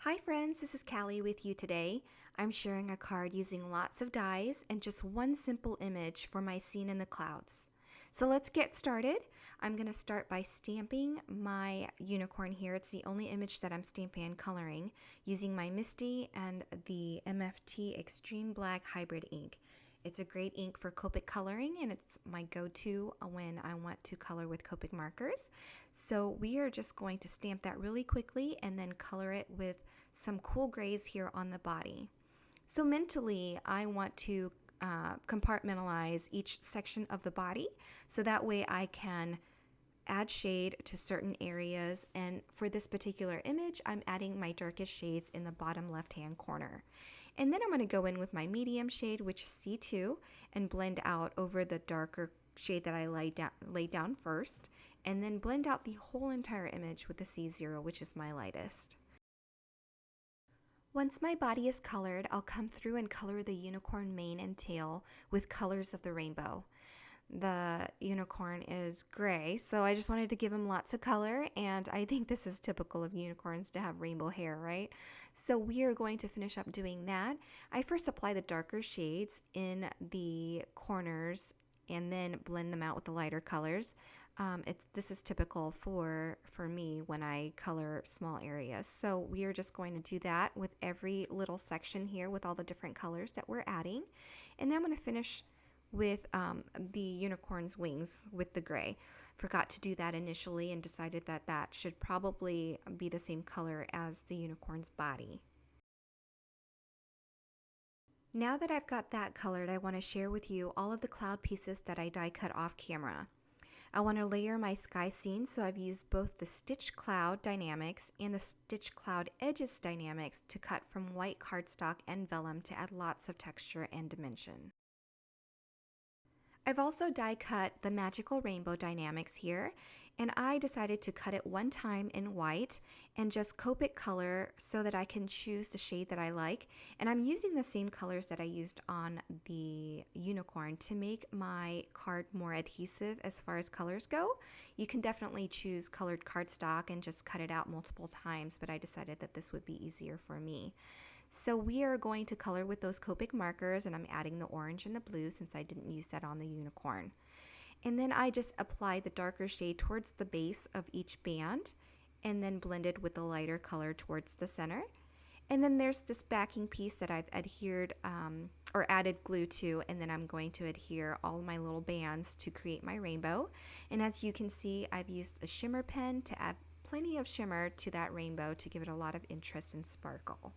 Hi friends, this is Caly with you today. I'm sharing a card using lots of dies and just one simple image for my scene in the clouds. So let's get started. I'm going to start by stamping my unicorn here. It's the only image that I'm stamping and coloring using my Misty and the MFT Extreme Black Hybrid ink. It's a great ink for Copic coloring, and it's my go-to when I want to color with Copic markers. So we are just going to stamp that really quickly and then color it with some cool grays here on the body. So mentally, I want to compartmentalize each section of the body so that way I can add shade to certain areas, and for this particular image I'm adding my darkest shades in the bottom left hand corner. And then I'm going to go in with my medium shade, which is C2, and blend out over the darker shade that I laid down first, and then blend out the whole entire image with the C0, which is my lightest. Once my body is colored, I'll come through and color the unicorn mane and tail with colors of the rainbow. The unicorn is gray, so I just wanted to give him lots of color, and I think this is typical of unicorns to have rainbow hair, right? So we are going to finish up doing that. I first apply the darker shades in the corners and then blend them out with the lighter colors. This is typical for me when I color small areas. So we are just going to do that with every little section here with all the different colors that we're adding. And then I'm going to finish with the unicorn's wings with the gray. Forgot to do that initially and decided that that should probably be the same color as the unicorn's body. Now that I've got that colored, I want to share with you all of the cloud pieces that I die cut off camera. I want to layer my sky scene, so I've used both the Stitch Cloud Die-namics and the Stitch Cloud Edges Die-namics to cut from white cardstock and vellum to add lots of texture and dimension. I've also die cut the Magical Rainbow Die-namics here, and I decided to cut it one time in white and just Copic color so that I can choose the shade that I like. And I'm using the same colors that I used on the unicorn to make my card more adhesive as far as colors go. You can definitely choose colored cardstock and just cut it out multiple times, but I decided that this would be easier for me. So we are going to color with those Copic markers, and I'm adding the orange and the blue since I didn't use that on the unicorn. And then I just apply the darker shade towards the base of each band and then blended with the lighter color towards the center. And then there's this backing piece that I've adhered or added glue to, and then I'm going to adhere all my little bands to create my rainbow. And as you can see, I've used a shimmer pen to add plenty of shimmer to that rainbow to give it a lot of interest and sparkle.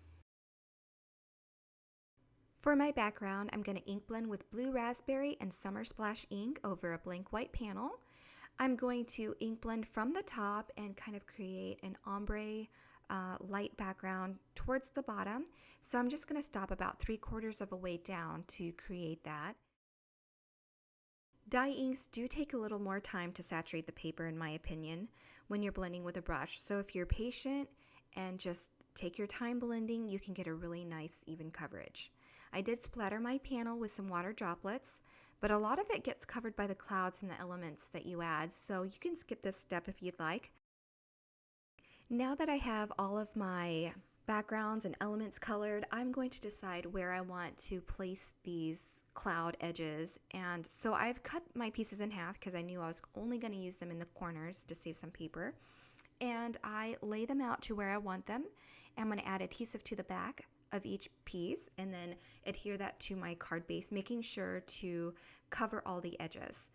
For my background, I'm going to ink blend with Blue Raspberry and Summer Splash ink over a blank white panel. I'm going to ink blend from the top and kind of create an ombre light background towards the bottom. So I'm just going to stop about 3/4 of a way down to create that. Dye inks do take a little more time to saturate the paper, in my opinion, when you're blending with a brush. So if you're patient and just take your time blending, you can get a really nice even coverage. I did splatter my panel with some water droplets, but a lot of it gets covered by the clouds and the elements that you add, so you can skip this step if you'd like. Now that I have all of my backgrounds and elements colored, I'm going to decide where I want to place these cloud edges. And so I've cut my pieces in half because I knew I was only going to use them in the corners to save some paper. And I lay them out to where I want them. I'm going to add adhesive to the back of each piece and then adhere that to my card base, making sure to cover all the edges.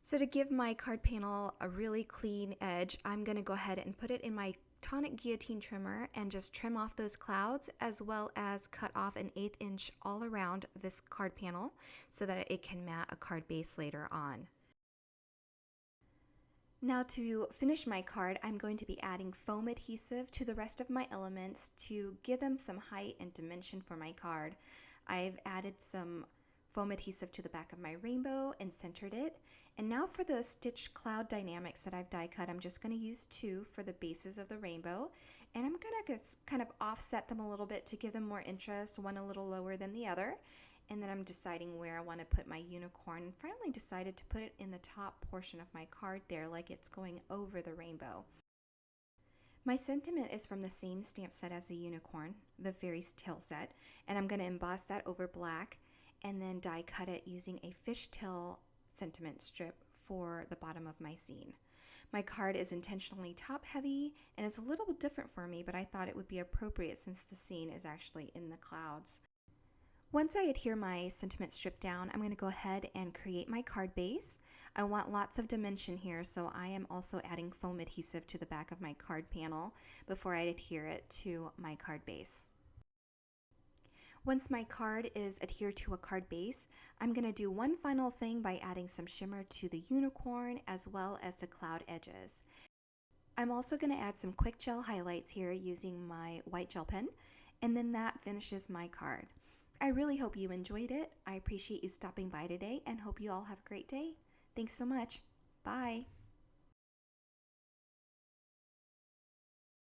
So to give my card panel a really clean edge, I'm going to go ahead and put it in my tonic guillotine trimmer and just trim off those clouds, as well as cut off an 1/8 inch all around this card panel so that it can mat a card base later on. Now to finish my card, I'm going to be adding foam adhesive to the rest of my elements to give them some height and dimension for my card. I've added some foam adhesive to the back of my rainbow and centered it. And now for the Stitch Cloud Die-namics that I've die cut, I'm just going to use 2 for the bases of the rainbow. And I'm going to kind of offset them a little bit to give them more interest, one a little lower than the other. And then I'm deciding where I want to put my unicorn, and finally decided to put it in the top portion of my card there, like it's going over the rainbow. My sentiment is from the same stamp set as the unicorn, the fairy tale set, and I'm going to emboss that over black and then die cut it using a fishtail sentiment strip for the bottom of my scene. My card is intentionally top heavy and it's a little different for me, but I thought it would be appropriate since the scene is actually in the clouds. Once I adhere my sentiment strip down, I'm going to go ahead and create my card base. I want lots of dimension here, so I am also adding foam adhesive to the back of my card panel before I adhere it to my card base. Once my card is adhered to a card base, I'm going to do one final thing by adding some shimmer to the unicorn as well as the cloud edges. I'm also going to add some quick gel highlights here using my white gel pen, and then that finishes my card. I really hope you enjoyed it. I appreciate you stopping by today and hope you all have a great day. Thanks so much. Bye.